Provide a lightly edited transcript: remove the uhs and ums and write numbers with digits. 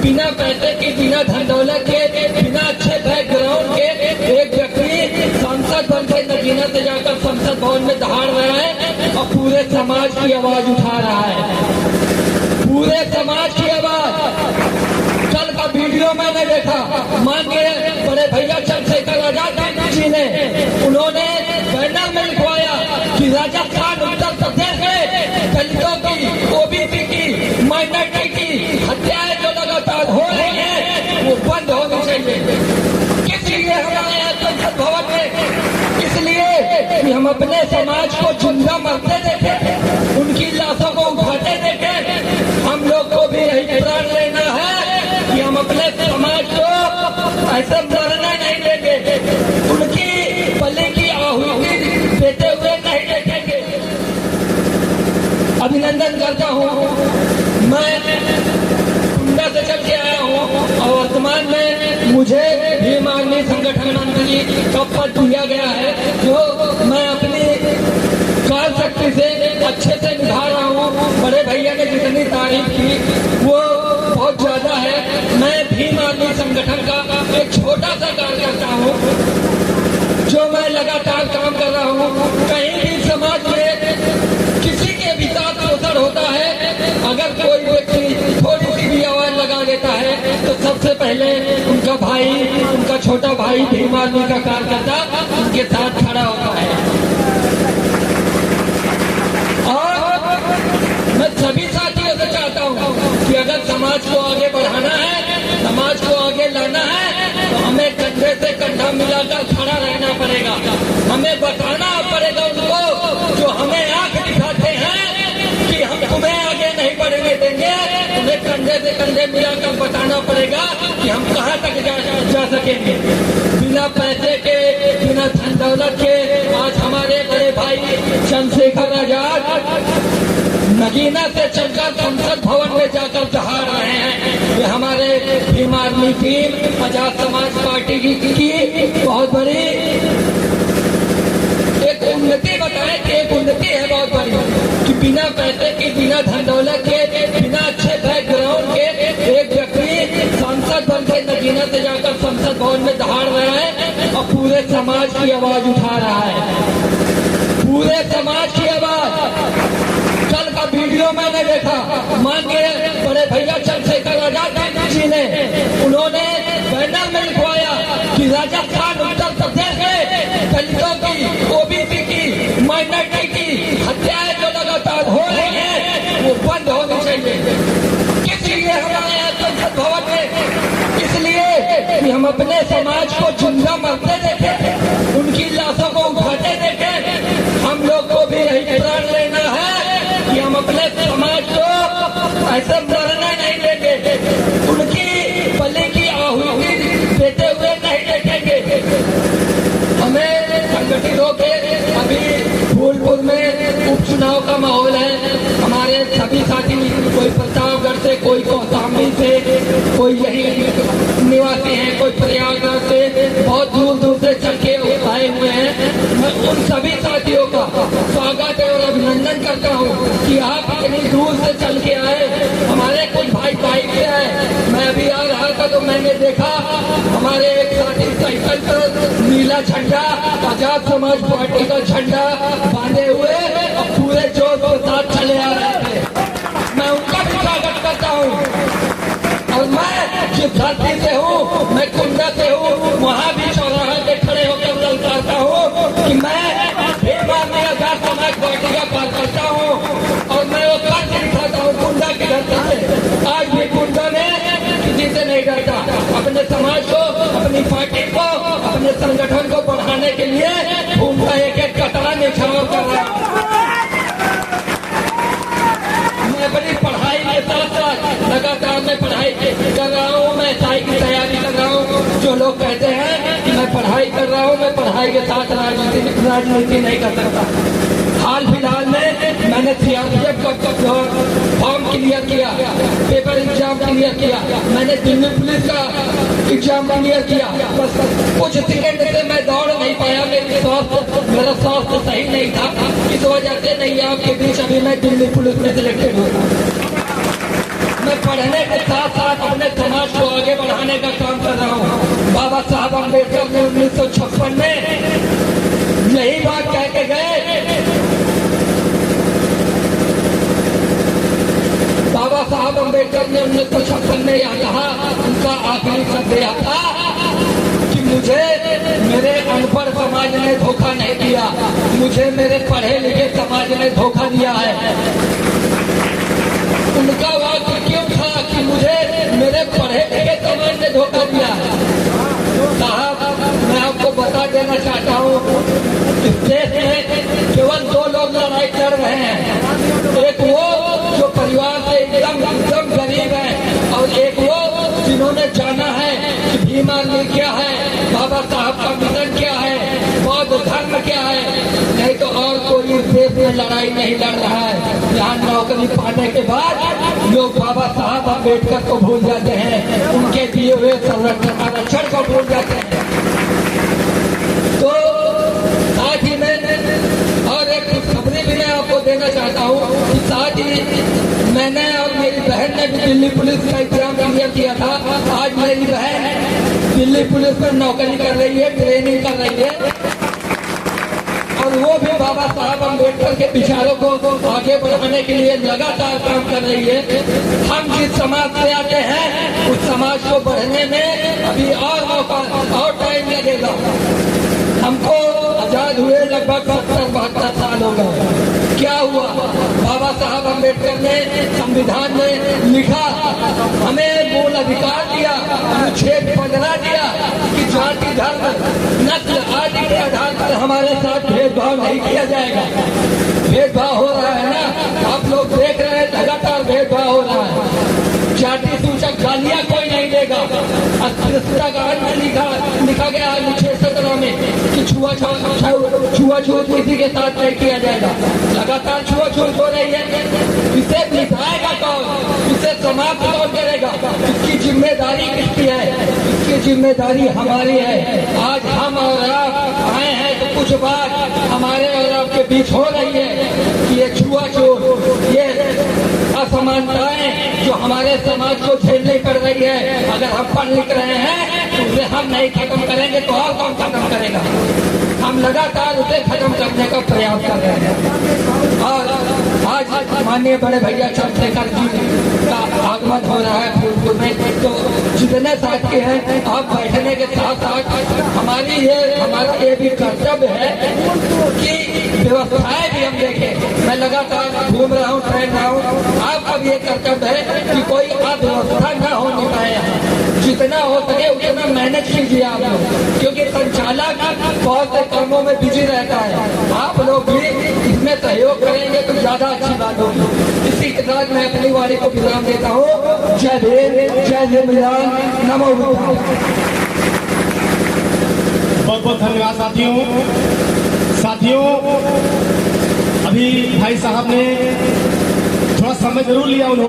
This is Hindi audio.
बिना पैसे की, बिना धन दौलत के, बिना अच्छे बैकग्राउंड के एक व्यक्ति सांसद बन के नगीना से जाकर संसद भवन में दहाड़ रहा है और पूरे समाज की आवाज उठा रहा है, पूरे समाज की आवाज। कल का वीडियो मैंने देखा, माननीय बड़े भैया चंद्रशेखर आजाद जी ने, उन्होंने बैनर में लिखवाया कि राजस्थान उत्तर प्रदेश में दलितों की, ओबीसी की, माइनॉरिटी की हत्याएं जो लगातार हो रही है वो बंद होनी चाहिए। किस लिए हमारे यहाँ संसद भवन में? इसलिए कि हम अपने समाज को जिंदा मरते देखे, उनकी लाशों को उठाते देखे। हम लोग को भी यही प्रण लेना है कि हम अपने समाज को ऐसे मरने नहीं देंगे, उनकी बलि की आहुति देते हुए नहीं देखेंगे। अभिनंदन करता हूँ, मैं कुंडा से चल के आया हूँ और वर्तमान में मुझे भीम आर्मी संगठन मंत्री का पद दिया गया है, जो मैं अपनी कार शक्ति से अच्छे से निभा रहा हूँ। बड़े भैया ने जितनी तारीफ की वो बहुत ज्यादा है। मैं भीम आर्मी संगठन का एक छोटा सा कार्यकर्ता हूँ, जो मैं लगातार काम कर रहा हूँ। कहीं भी समाज में किसी के भी साथ शोषण होता है, अगर कोई व्यक्ति थोड़ी सी भी आवाज लगा देता है तो सबसे पहले उनका भाई, उनका छोटा भाई भीम आर्मी का कार्यकर्ता उनके साथ खड़ा होता है। और मैं सभी साथियों से चाहता हूँ कि अगर समाज को आगे बढ़ाना है, समाज को आगे लाना है, तो हमें कंधे से कंधा मिलाकर खड़ा रहना पड़ेगा। हमें बताना पड़ेगा उनको जो हमें आंख दिखाते हैं कि हम तुम्हें आगे नहीं बढ़ने देंगे। उन्हें कंधे से कंधे मिलाकर बताना पड़ेगा कि हम कहाँ तक जा सकेंगे। बिना पैसे के, बिना धन दौलत के आज हमारे बड़े भाई चंद्रशेखर आजाद नगीना से चलकर संसद भवन में जाकर दहाड़ रहे हैं। ये हमारे Bhim army team, Azad Samaj party की बहुत बड़ी एक उन्नति बताए कि एक उन्नति है बहुत बड़ी कि बिना पैसे की, बिना धन दौलत के, बिना अच्छे बैकग्राउंड के एक व्यक्ति सांसद बन के नगीना से जाकर संसद भवन में दहाड़ रहा है और पूरे समाज की आवाज उठा रहा है, पूरे समाज की आवाज। कल का वीडियो मैंने देखा, माननीय बड़े भैया चंद्रशेखर आजाद जी ने, उन्होंने बैनर में लिखवाया कि राजस्थान उत्तर प्रदेश में दलितों की, ओबीसी की, माइनॉरिटी की हत्याएं जो लगातार हो रही है वो बंद होनी चाहिए। किस लिए हमारे यहाँ संसद भवन में? इसलिए कि हम अपने समाज को जिंदा मरते देखे, उनकी लाशों को उठाते देखे। हम लोग को भी यही प्रण लेना है कि हम अपने समाज को ऐसे मरने नहीं देंगे, उनकी बलि की आहुति देते हुए नहीं देखेंगे। हमें संगठित होकर, अभी फूलपुर में उपचुनाव का माहौल है, हमारे सभी साथी, कोई प्रतापगढ़ से, कोई कौशाम्बी से, कोई यही निवासी हैं, कोई प्रयागराज से, बहुत दूर दूर से चल के आए हुए हैं। मैं उन सभी साथियों का स्वागत और अभिनंदन करता हूँ कि आप इतनी दूर से चल के आए। हमारे कुछ भाई बाइक से आए, मैं अभी आ रहा था तो मैंने देखा हमारे एक साथी साइकिल पर नीला झंडा, आजाद समाज पार्टी का झंडा बांधे हुए और पूरे जोश के साथ चले आ रहे थे। मैं उनका भी स्वागत करता हूँ। और मैं जिस धरती से हूँ, मैं कुंडा से हूँ, वहाँ भी चौराहा पे खड़े होकर ललकारता हूँ कि मैं भीम आर्मी आजाद समाज पार्टी का कार्यकर्ता हूँ और मैं वो कार्य दिखाता हूँ कुंडा की धरती से। आज भी कुंडा में किसी से नहीं डरता, अपने समाज को, अपनी पार्टी को, अपने संगठन को बढ़ाने के लिए उनका एक एक कतरा निछावर कर रहा हूँ। मैं अपनी पढ़ाई के साथ साथ लगातार मैं पढ़ाई कर रहा हूँ, मैं SI की तैयारी कर रहा हूँ। जो लोग कहते हैं कि मैं पढ़ाई कर रहा हूँ, मैं पढ़ाई के साथ राजनीति नहीं कर सकता। हाल फिलहाल में मैंने CRPF का फॉर्म क्लियर किया, पेपर एग्जाम क्लियर किया, मैंने दिल्ली पुलिस का एग्जाम क्लियर किया। बस कुछ सेकंड से मैं दौड़ नहीं पाया, मेरा स्वास्थ्य सही नहीं था, इस वजह से नहीं आपके बीच अभी मैं दिल्ली पुलिस में सिलेक्टेड हुआ। मैं पढ़ने के साथ साथ अपने समाज बढ़ाने का काम कर रहा हूँ। बाबा साहब अम्बेडकर ने 1956 में यही बात कह के गए। बाबा साहब अम्बेडकर ने 1956 में यह कहा, उनका आखिरी शब्द यह था कि मुझे मेरे अनपढ़ समाज ने धोखा नहीं दिया, मुझे मेरे पढ़े लिखे समाज ने धोखा दिया है। उनका वाक्य क्यों था कि मुझे मेरे पढ़े लिखे समाज ने धोखा दिया है? साहब, मैं आपको बता देना चाहता हूँ, इस देश में केवल दो लोग लड़ाई लड़ रहे हैं। एक वो जो परिवार से एकदम गरीब है, और एक वो जिन्होंने जाना है कि भीम आर्मी क्या है, बाबा साहब का मिशन क्या है, बौद्ध धर्म क्या है। नहीं तो और कोई इस देश में लड़ाई नहीं लड़ रहा है। यहाँ नौकरी पाने के बाद लोग बाबा साहब अम्बेडकर को भूल जाते हैं, उनके दिए हुए संरक्षण आरक्षण को भूल जाते हैं। तो साथ ही में और एक खुशखबरी भी मैं आपको देना चाहता हूँ कि साथ ही मैंने और मेरी बहन ने भी दिल्ली पुलिस का एग्जाम क्लियर किया था। आज मेरी बहन दिल्ली पुलिस में नौकरी कर रही है, ट्रेनिंग कर रही है, और वो भी बाबा साहब अम्बेडकर के विचारों को आगे बढ़ाने के लिए लगातार काम कर रही है। हम जिस समाज से आते हैं उस समाज को बढ़ने में अभी और मौका और टाइम लगेगा। हमको आजाद हुए लगभग 70-72 साल हो गए। क्या हुआ? बाबा साहब अम्बेडकर ने संविधान में लिखा, हमें मूल अधिकार दिया, अनुच्छेद 15 दिया कि जाति, धर्म, नस्ल आदि के आधार पर हमारे साथ भेदभाव नहीं किया जाएगा। भेदभाव हो रहा है ना, आप लोग देख रहे हैं, लगातार भेदभाव हो रहा है। जाति सूचक गालियां कोई नहीं देगा। अस्पृश्यता का अंत लिखा गया है अनुच्छेद 17 में कि छुआछूत किसी के साथ नहीं किया जाएगा। लगातार छुआछूत हो रही है, इसे निभाएगा कौन? इसे समाप्त कौन करेगा? इसकी जिम्मेदारी किसकी है? इसकी जिम्मेदारी हमारी है। आज हम और आप आए हैं तो कुछ बात हमारे और आपके बीच हो रही है कि ये छुआछूत, ये असमानताएं जो हमारे समाज को झेलनी पड़ रही है, अगर हम पढ़ लिख रहे हैं तो उसे हम नहीं खत्म करेंगे तो और कौन खत्म करेगा? हम लगातार उसे खत्म करने का प्रयास कर रहे हैं। और आज माननीय बड़े भैया चंद्रशेखर जी का आगमन हो रहा है फूलपुर में, तो जितने साथी हैं आप बैठने के साथ साथ हमारा ये भी कर्तव्य है कि व्यवस्थाएं भी हम देखें। मैं लगातार घूम रहा हूँ, टहल रहा हूँ, आपका भी ये कर्तव्य है कि कोई अव्यवस्था न होने पाए। जितना हो सके उतना मैनेज कीजिए आप लोग, क्योंकि संचालक बहुत से कामों में बिजी रहता है। आप लोग भी इसमें सहयोग करेंगे तो ज्यादा अच्छी बात होगी। इसी के साथ मैं अपनी वाणी को विराम देता हूँ। जय भीम, जय संविधान, नमो बुद्धाय। बहुत बहुत धन्यवाद साथियों। अभी भाई साहब ने थोड़ा समय जरूर लिया उन्होंने।